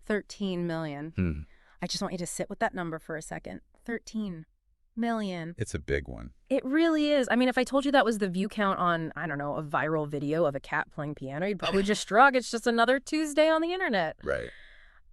13 million. I just want you to sit with that number for a second. 13 million. It's a big one. It really is. I mean, if I told you that was the view count on, I don't know, a viral video of a cat playing piano, you'd probably just shrug. It's just another Tuesday on the internet. Right.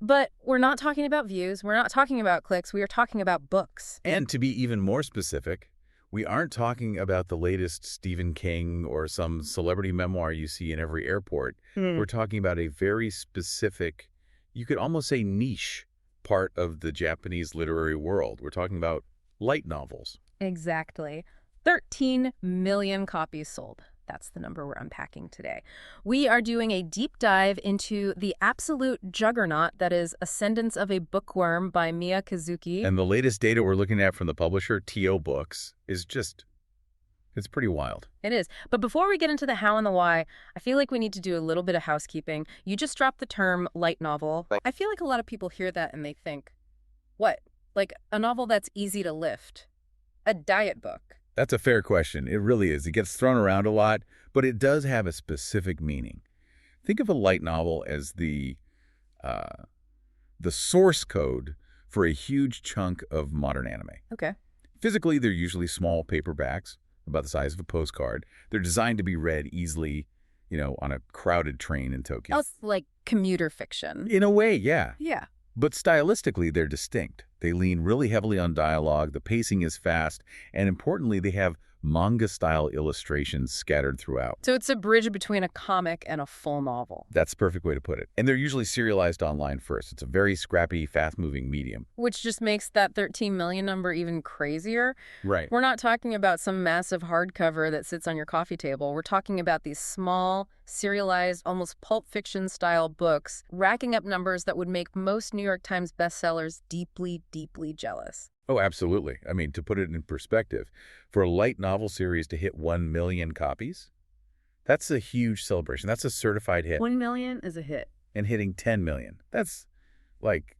But we're not talking about views. We're not talking about clicks. We are talking about books. And to be even more specific, we aren't talking about the latest Stephen King or some celebrity memoir you see in every airport. We're talking about a very specific, you could almost say niche part of the Japanese literary world. We're talking about light novels. Exactly. 13 million copies sold. That's the number we're unpacking today. We are doing a deep dive into the absolute juggernaut that is Ascendance of a Bookworm by Miya Kazuki. And the latest data we're looking at from the publisher, T.O. Books, is just, it's pretty wild. It is. But before we get into the how and the why, I feel like we need to do a little bit of housekeeping. You just dropped the term light novel. I feel like a lot of people hear that and they think, what? Like a novel that's easy to lift? A diet book? That's a fair question. It really is. It gets thrown around a lot, but it does have a specific meaning. Think of a light novel as the source code for a huge chunk of modern anime. Okay. Physically, they're usually small paperbacks, about the size of a postcard. They're designed to be read easily, on a crowded train in Tokyo. Oh, it's like commuter fiction. In a way, yeah. Yeah. But stylistically, they're distinct. They lean really heavily on dialogue, the pacing is fast, and importantly, they have manga-style illustrations scattered throughout. So it's a bridge between a comic and a full novel. That's the perfect way to put it. And they're usually serialized online first. It's a very scrappy, fast-moving medium. Which just makes that 13 million number even crazier. Right. We're not talking about some massive hardcover that sits on your coffee table. We're talking about these small, serialized, almost Pulp Fiction-style books, racking up numbers that would make most New York Times bestsellers deeply, deeply jealous. Oh, absolutely. I mean, to put it in perspective, for a light novel series to hit 1 million copies, that's a huge celebration. That's a certified hit. 1 million is a hit. And hitting 10 million. That's like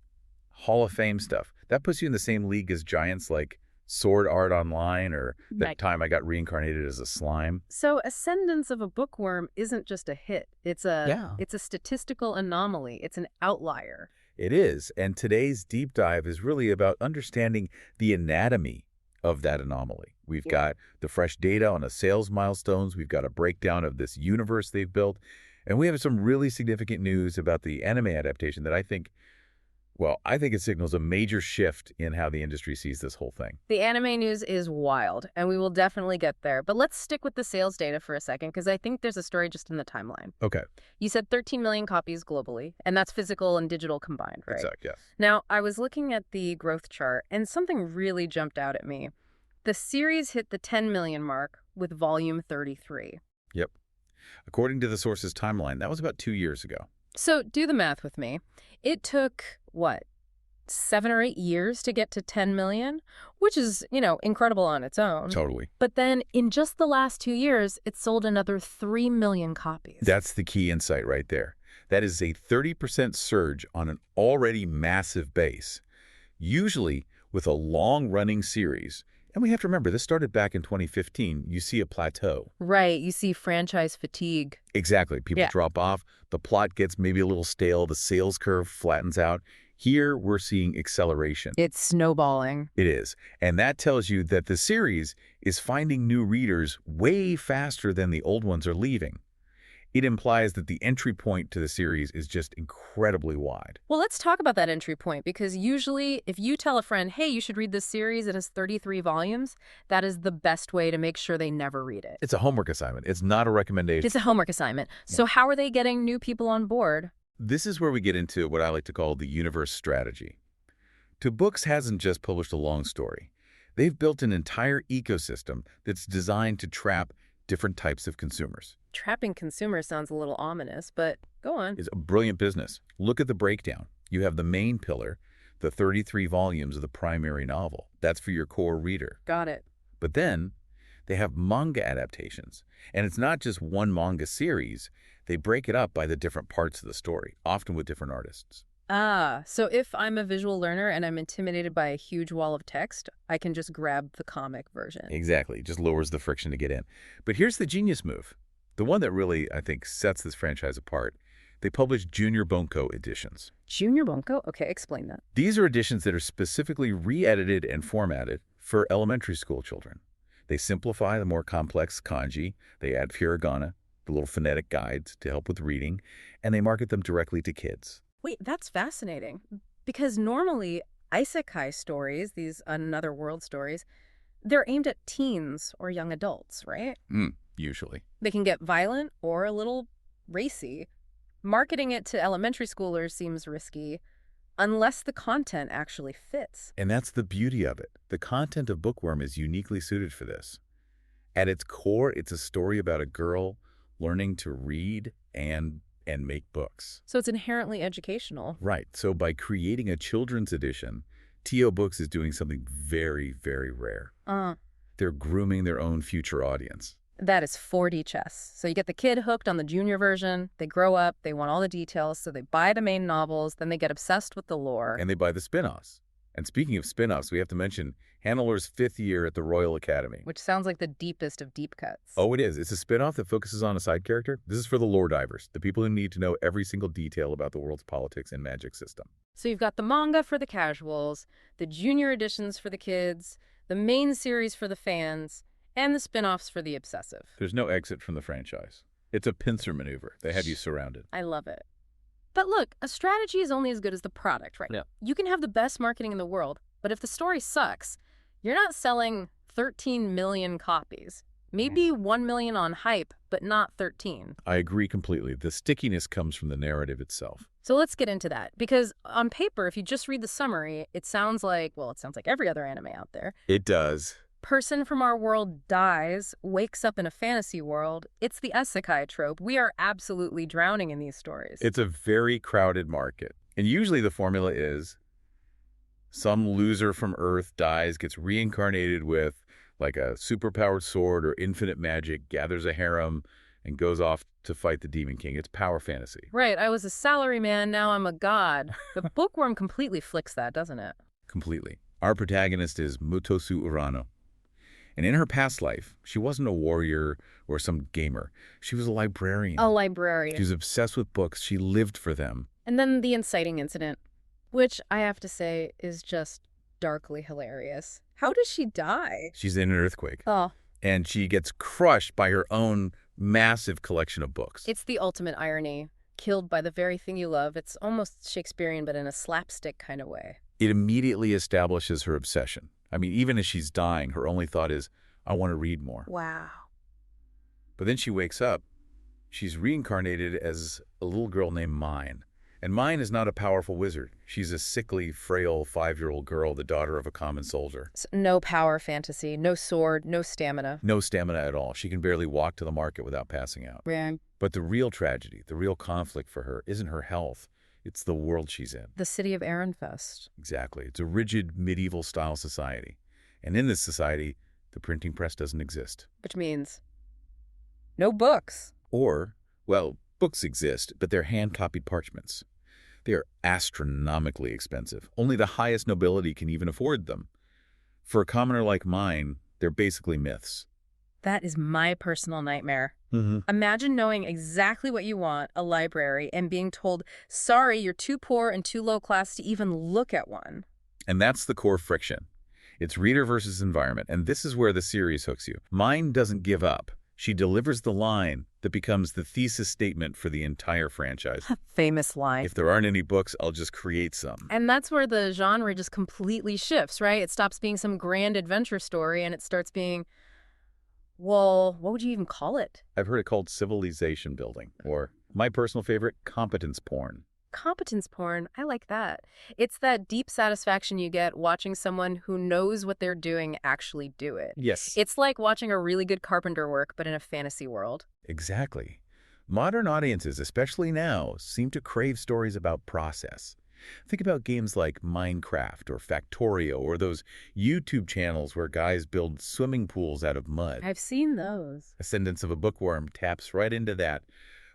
Hall of Fame stuff. That puts you in the same league as giants like Sword Art Online or that time I got reincarnated as a slime. So Ascendance of a Bookworm isn't just a hit. It's a statistical anomaly. It's an outlier. It is, and today's deep dive is really about understanding the anatomy of that anomaly. We've got the fresh data on the sales milestones, we've got a breakdown of this universe they've built, and we have some really significant news about the anime adaptation that I think it signals a major shift in how the industry sees this whole thing. The anime news is wild, and we will definitely get there. But let's stick with the sales data for a second, because I think there's a story just in the timeline. Okay. You said 13 million copies globally, and that's physical and digital combined, right? Exactly, yes. Now, I was looking at the growth chart, and something really jumped out at me. The series hit the 10 million mark with volume 33. Yep. According to the source's timeline, that was about 2 years ago. So do the math with me. It took, 7 or 8 years to get to 10 million, which is, incredible on its own. Totally. But then in just the last 2 years, it sold another 3 million copies. That's the key insight right there. That is a 30% surge on an already massive base. Usually with a long-running series, and we have to remember, this started back in 2015, you see a plateau. Right, you see franchise fatigue. Exactly. People drop off, the plot gets maybe a little stale, the sales curve flattens out. Here, we're seeing acceleration. It's snowballing. It is. And that tells you that the series is finding new readers way faster than the old ones are leaving. It implies that the entry point to the series is just incredibly wide. Well, let's talk about that entry point, because usually if you tell a friend, hey, you should read this series, it has 33 volumes, that is the best way to make sure they never read it. It's a homework assignment. It's not a recommendation. It's a homework assignment. So how are they getting new people on board? This is where we get into what I like to call the universe strategy. To Books hasn't just published a long story. They've built an entire ecosystem that's designed to trap different types of consumers. Trapping consumers sounds a little ominous, but go on. It's a brilliant business. Look at the breakdown. You have the main pillar, the 33 volumes of the primary novel. That's for your core reader. Got it. But then they have manga adaptations. And it's not just one manga series. They break it up by the different parts of the story, often with different artists. So if I'm a visual learner and I'm intimidated by a huge wall of text, I can just grab the comic version. Exactly. It just lowers the friction to get in. But here's the genius move. The one that really, I think, sets this franchise apart. They publish Junior Bunko editions. Junior Bunko? Okay, explain that. These are editions that are specifically re-edited and formatted for elementary school children. They simplify the more complex kanji, they add hiragana, the little phonetic guides to help with reading, and they market them directly to kids. Wait, that's fascinating. Because normally, isekai stories, these another world stories, they're aimed at teens or young adults, right? Usually. They can get violent or a little racy. Marketing it to elementary schoolers seems risky unless the content actually fits. And that's the beauty of it. The content of Bookworm is uniquely suited for this. At its core, it's a story about a girl learning to read and make books. So it's inherently educational. Right. So by creating a children's edition, T.O. Books is doing something very, very rare. They're grooming their own future audience. That is 4D chess. So you get the kid hooked on the junior version, they grow up, they want all the details, so they buy the main novels, then they get obsessed with the lore. And they buy the spin-offs. And speaking of spin-offs, we have to mention Hannelor's 5th year at the Royal Academy. Which sounds like the deepest of deep cuts. Oh, it is. It's a spin-off that focuses on a side character. This is for the lore divers, the people who need to know every single detail about the world's politics and magic system. So you've got the manga for the casuals, the junior editions for the kids, the main series for the fans, and the spin-offs for the obsessive. There's no exit from the franchise. It's a pincer maneuver. They have you surrounded. I love it. But look, a strategy is only as good as the product, right? Yeah. You can have the best marketing in the world, but if the story sucks, you're not selling 13 million copies. Maybe 1 million on hype, but not 13. I agree completely. The stickiness comes from the narrative itself. So let's get into that. Because on paper, if you just read the summary, it sounds like every other anime out there. It does. Person from our world dies, wakes up in a fantasy world. It's the isekai trope. We are absolutely drowning in these stories. It's a very crowded market. And usually the formula is some loser from Earth dies, gets reincarnated with like a superpowered sword or infinite magic, gathers a harem, and goes off to fight the Demon King. It's power fantasy. Right. I was a salaryman, now I'm a god. But Bookworm completely flicks that, doesn't it? Completely. Our protagonist is Mutosu Urano. And in her past life, she wasn't a warrior or some gamer. She was a librarian. A librarian. She was obsessed with books. She lived for them. And then the inciting incident, which I have to say is just darkly hilarious. How does she die? She's in an earthquake. Oh. And she gets crushed by her own massive collection of books. It's the ultimate irony. Killed by the very thing you love. It's almost Shakespearean, but in a slapstick kind of way. It immediately establishes her obsession. I mean, even as she's dying, her only thought is, I want to read more. Wow. But then she wakes up. She's reincarnated as a little girl named Myne. And Myne is not a powerful wizard. She's a sickly, frail 5-year-old girl, the daughter of a common soldier. So no power fantasy, no sword, no stamina. No stamina at all. She can barely walk to the market without passing out. Yeah. But the real tragedy, the real conflict for her isn't her health. It's the world she's in. The city of Ehrenfest. Exactly. It's a rigid, medieval-style society. And in this society, the printing press doesn't exist. Which means no books. Or, well, books exist, but they're hand-copied parchments. They are astronomically expensive. Only the highest nobility can even afford them. For a commoner like Myne, they're basically myths. That is my personal nightmare. Mm-hmm. Imagine knowing exactly what you want, a library, and being told, sorry, you're too poor and too low class to even look at one. And that's the core friction. It's reader versus environment, and this is where the series hooks you. Myne doesn't give up. She delivers the line that becomes the thesis statement for the entire franchise. Famous line. If there aren't any books, I'll just create some. And that's where the genre just completely shifts, right? It stops being some grand adventure story and it starts being, well, what would you even call it? I've heard it called civilization building, or my personal favorite, competence porn. Competence porn, I like that. It's that deep satisfaction you get watching someone who knows what they're doing actually do it. Yes. It's like watching a really good carpenter work, but in a fantasy world. Exactly. Modern audiences, especially now, seem to crave stories about process. Think about games like Minecraft or Factorio or those YouTube channels where guys build swimming pools out of mud. I've seen those. Ascendance of a Bookworm taps right into that.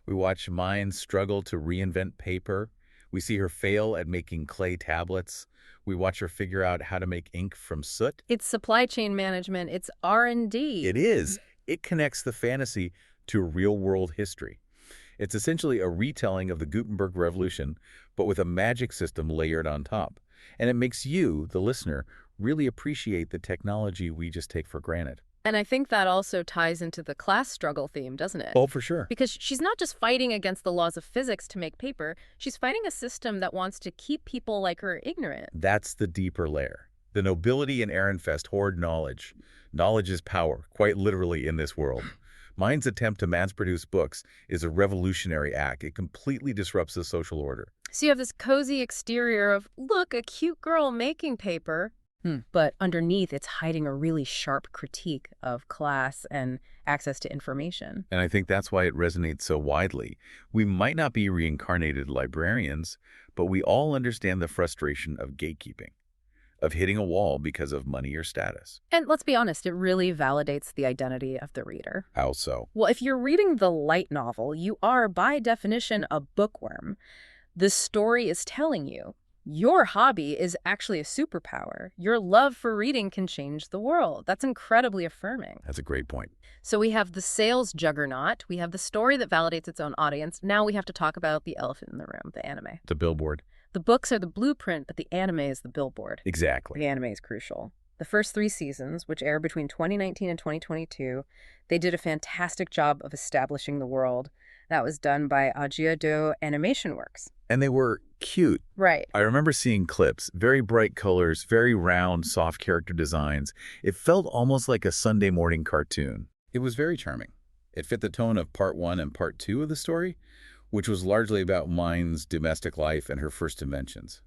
We watch Myne struggle to reinvent paper. We see her fail at making clay tablets. We watch her figure out how to make ink from soot. It's supply chain management. It's R&D. It is. It connects the fantasy to real-world history. It's essentially a retelling of the Gutenberg Revolution, but with a magic system layered on top. And it makes you, the listener, really appreciate the technology we just take for granted. And I think that also ties into the class struggle theme, doesn't it? Oh, for sure. Because she's not just fighting against the laws of physics to make paper, she's fighting a system that wants to keep people like her ignorant. That's the deeper layer. The nobility in Ehrenfest hoard knowledge. Knowledge is power, quite literally in this world. Myne's attempt to mass-produce books is a revolutionary act. It completely disrupts the social order. So you have this cozy exterior of, look, a cute girl making paper. But underneath, it's hiding a really sharp critique of class and access to information. And I think that's why it resonates so widely. We might not be reincarnated librarians, but we all understand the frustration of gatekeeping, of hitting a wall because of money or status. And let's be honest, it really validates the identity of the reader. How so? Well, if you're reading the light novel, you are, by definition, a bookworm. The story is telling you your hobby is actually a superpower. Your love for reading can change the world. That's incredibly affirming. That's a great point. So we have the sales juggernaut. We have the story that validates its own audience. Now we have to talk about the elephant in the room, the anime. The billboard. The books are the blueprint, but the anime is the billboard. Exactly. The anime is crucial. The first 3 seasons, which aired between 2019 and 2022, they did a fantastic job of establishing the world. That was done by Do Animation Works. And they were cute. Right. I remember seeing clips, very bright colors, very round, soft character designs. It felt almost like a Sunday morning cartoon. It was very charming. It fit the tone of part 1 and part 2 of the story, which was largely about Myne's domestic life and her first inventions.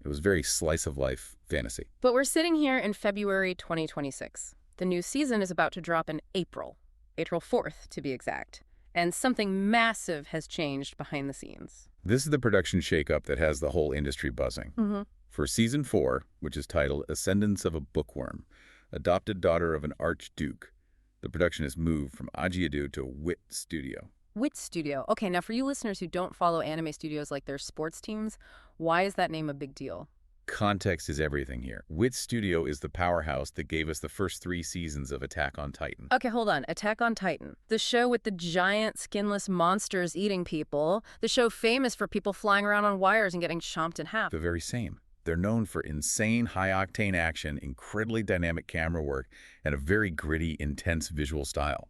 It was very slice-of-life fantasy. But we're sitting here in February 2026. The new season is about to drop in April 4th to be exact. And something massive has changed behind the scenes. This is the production shakeup that has the whole industry buzzing. For Season 4, which is titled Ascendance of a Bookworm, Adopted Daughter of an Archduke, the production has moved from Ajiadu to WIT Studio. WIT Studio. Okay, now for you listeners who don't follow anime studios like their sports teams, why is that name a big deal? Context is everything here. WIT Studio is the powerhouse that gave us the first 3 seasons of Attack on Titan. Okay, hold on. Attack on Titan. The show with the giant skinless monsters eating people. The show famous for people flying around on wires and getting chomped in half. The very same. They're known for insane, high-octane action, incredibly dynamic camera work, and a very gritty, intense visual style.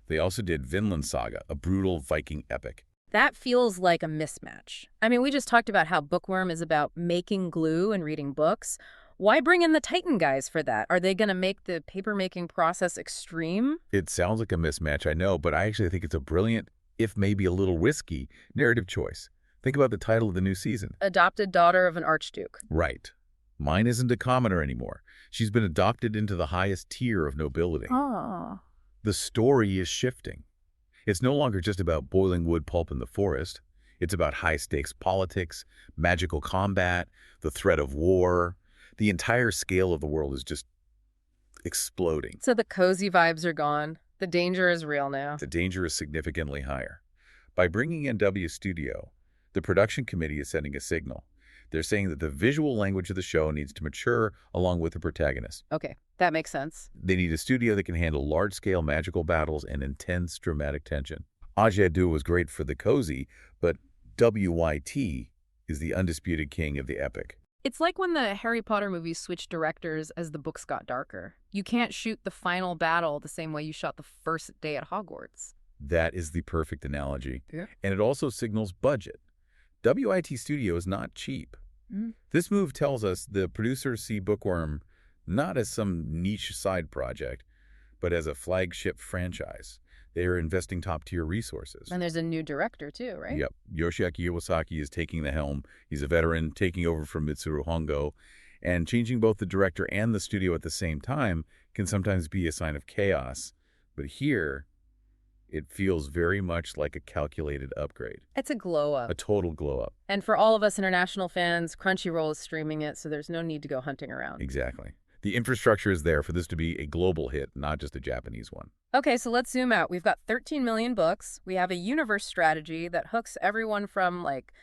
They also did Vinland Saga, a brutal Viking epic. That feels like a mismatch. I mean, we just talked about how Bookworm is about making glue and reading books. Why bring in the Titan guys for that? Are they going to make the paper-making process extreme? It sounds like a mismatch, I know, but I actually think it's a brilliant, if maybe a little risky, narrative choice. Think about the title of the new season. Adopted Daughter of an Archduke. Right. Myne isn't a commoner anymore. She's been adopted into the highest tier of nobility. Oh. The story is shifting. It's no longer just about boiling wood pulp in the forest. It's about high-stakes politics, magical combat, the threat of war. The entire scale of the world is just exploding. So the cozy vibes are gone. The danger is real now. The danger is significantly higher. By bringing in W Studio, the production committee is sending a signal. They're saying that the visual language of the show needs to mature along with the protagonist. Okay, that makes sense. They need a studio that can handle large-scale magical battles and intense dramatic tension. Ajiadu was great for the cozy, but WIT is the undisputed king of the epic. It's like when the Harry Potter movies switched directors as the books got darker. You can't shoot the final battle the same way you shot the first day at Hogwarts. That is the perfect analogy. Yeah. And it also signals budget. WIT Studio is not cheap. This move tells us the producers see Bookworm not as some niche side project, but as a flagship franchise. They are investing top-tier resources. And there's a new director, too, right? Yep. Yoshiaki Iwasaki is taking the helm. He's a veteran, taking over from Mitsuru Hongo. And changing both the director and the studio at the same time can sometimes be a sign of chaos. But here, it feels very much like a calculated upgrade. It's a glow-up. A total glow-up. And for all of us international fans, Crunchyroll is streaming it, so there's no need to go hunting around. Exactly. The infrastructure is there for this to be a global hit, not just a Japanese one. Okay, so let's zoom out. We've got 13 million books. We have a universe strategy that hooks everyone from, like,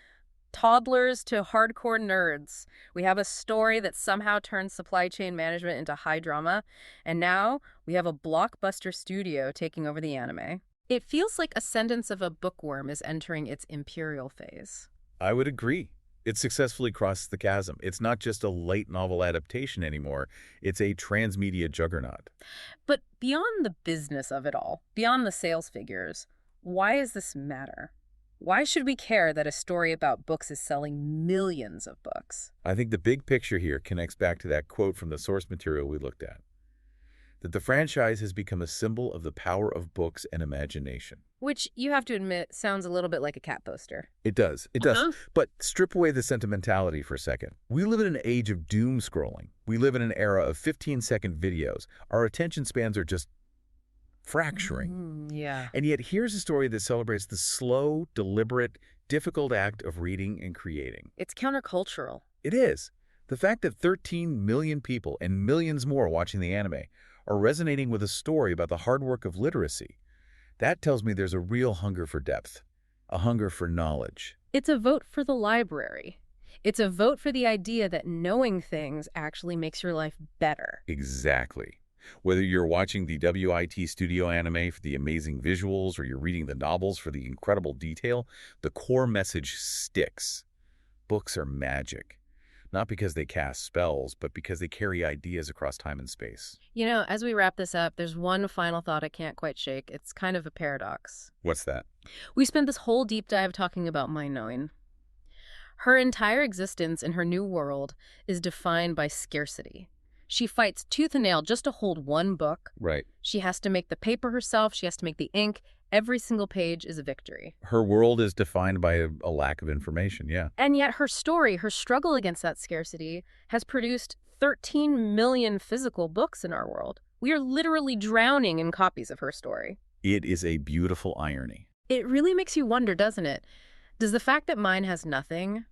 toddlers to hardcore nerds. We have a story that somehow turns supply chain management into high drama. And now we have a blockbuster studio taking over the anime. It feels like Ascendance of a Bookworm is entering its imperial phase. I would agree. It successfully crossed the chasm. It's not just a light novel adaptation anymore. It's a transmedia juggernaut. But beyond the business of it all, beyond the sales figures, why does this matter? Why should we care that a story about books is selling millions of books? I think the big picture here connects back to that quote from the source material we looked at, that the franchise has become a symbol of the power of books and imagination. Which, you have to admit, sounds a little bit like a cat poster. It does. It does. But strip away the sentimentality for a second. We live in an age of doom scrolling. We live in an era of 15-second videos. Our attention spans are just fracturing. Yeah. And yet here's a story that celebrates the slow, deliberate, difficult act of reading and creating. It's countercultural. It is. The fact that 13 million people and millions more watching the anime are resonating with a story about the hard work of literacy, that tells me there's a real hunger for depth, a hunger for knowledge. It's a vote for the library. It's a vote for the idea that knowing things actually makes your life better. Exactly. Whether you're watching the WIT STUDIO anime for the amazing visuals or you're reading the novels for the incredible detail, the core message sticks. Books are magic. Not because they cast spells, but because they carry ideas across time and space. You know, as we wrap this up, there's one final thought I can't quite shake. It's kind of a paradox. What's that? We spent this whole deep dive talking about Myne. Her entire existence in her new world is defined by scarcity. She fights tooth and nail just to hold one book. Right. She has to make the paper herself. She has to make the ink. Every single page is a victory. Her world is defined by a lack of information, yeah. And yet her story, her struggle against that scarcity, has produced 13 million physical books in our world. We are literally drowning in copies of her story. It is a beautiful irony. It really makes you wonder, doesn't it? Does the fact that Myne has nothing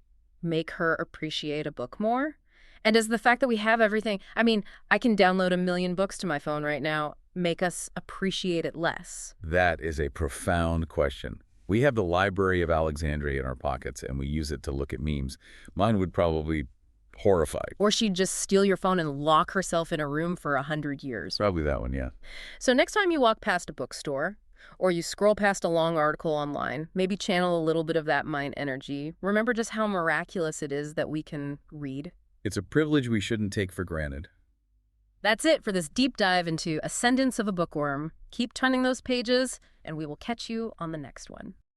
make her appreciate a book more? And does the fact that we have everything, I mean, I can download 1 million books to my phone right now, make us appreciate it less? That is a profound question. We have the Library of Alexandria in our pockets, and we use it to look at memes. Mine would probably be horrified. Or she'd just steal your phone and lock herself in a room for 100 years. Probably that one, yeah. So next time you walk past a bookstore, or you scroll past a long article online, maybe channel a little bit of that Myne energy. Remember just how miraculous it is that we can read. It's a privilege we shouldn't take for granted. That's it for this deep dive into Ascendance of a Bookworm. Keep turning those pages, and we will catch you on the next one.